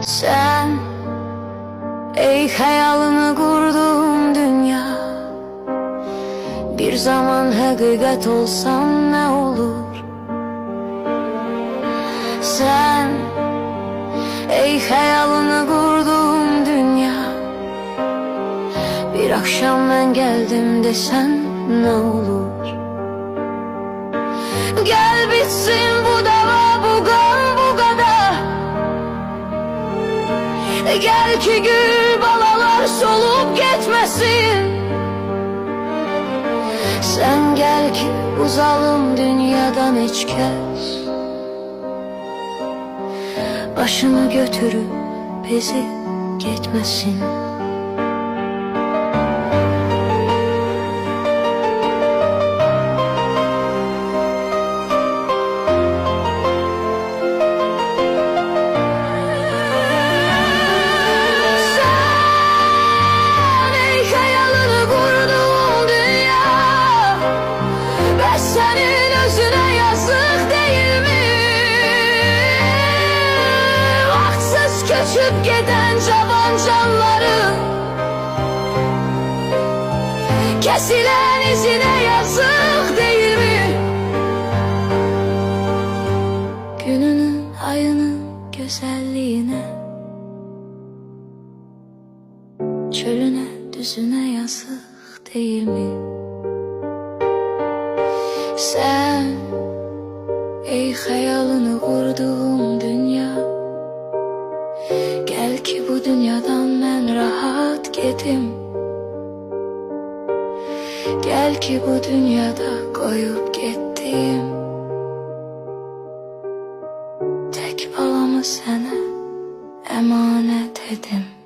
Sen ey hayalini kurduğum dünya, bir zaman hakikat olsan ne olur? Sen ey hayalini kurduğum dünya, bir akşam ben geldim desen ne olur? Gel bitsin bu dava, bu gam, bu kadar. Gel ki gül balalar solup gitmesin. Sen gel ki uzalım dünyadan hiç kez. Başını götürüp bizi gitmesin. Senin özüne yazık değil mi? Vaksız göçüp giden cavan canları, kesilen izine yazık değil mi? Gününün, ayının güzelliğine, çölüne, düzüne yazık değil mi? Sen ey hayalini kurduğum dünya, gel ki bu dünyadan ben rahat gidim. Gel ki bu dünyada koyup gittim tek balamı sana emanet edim.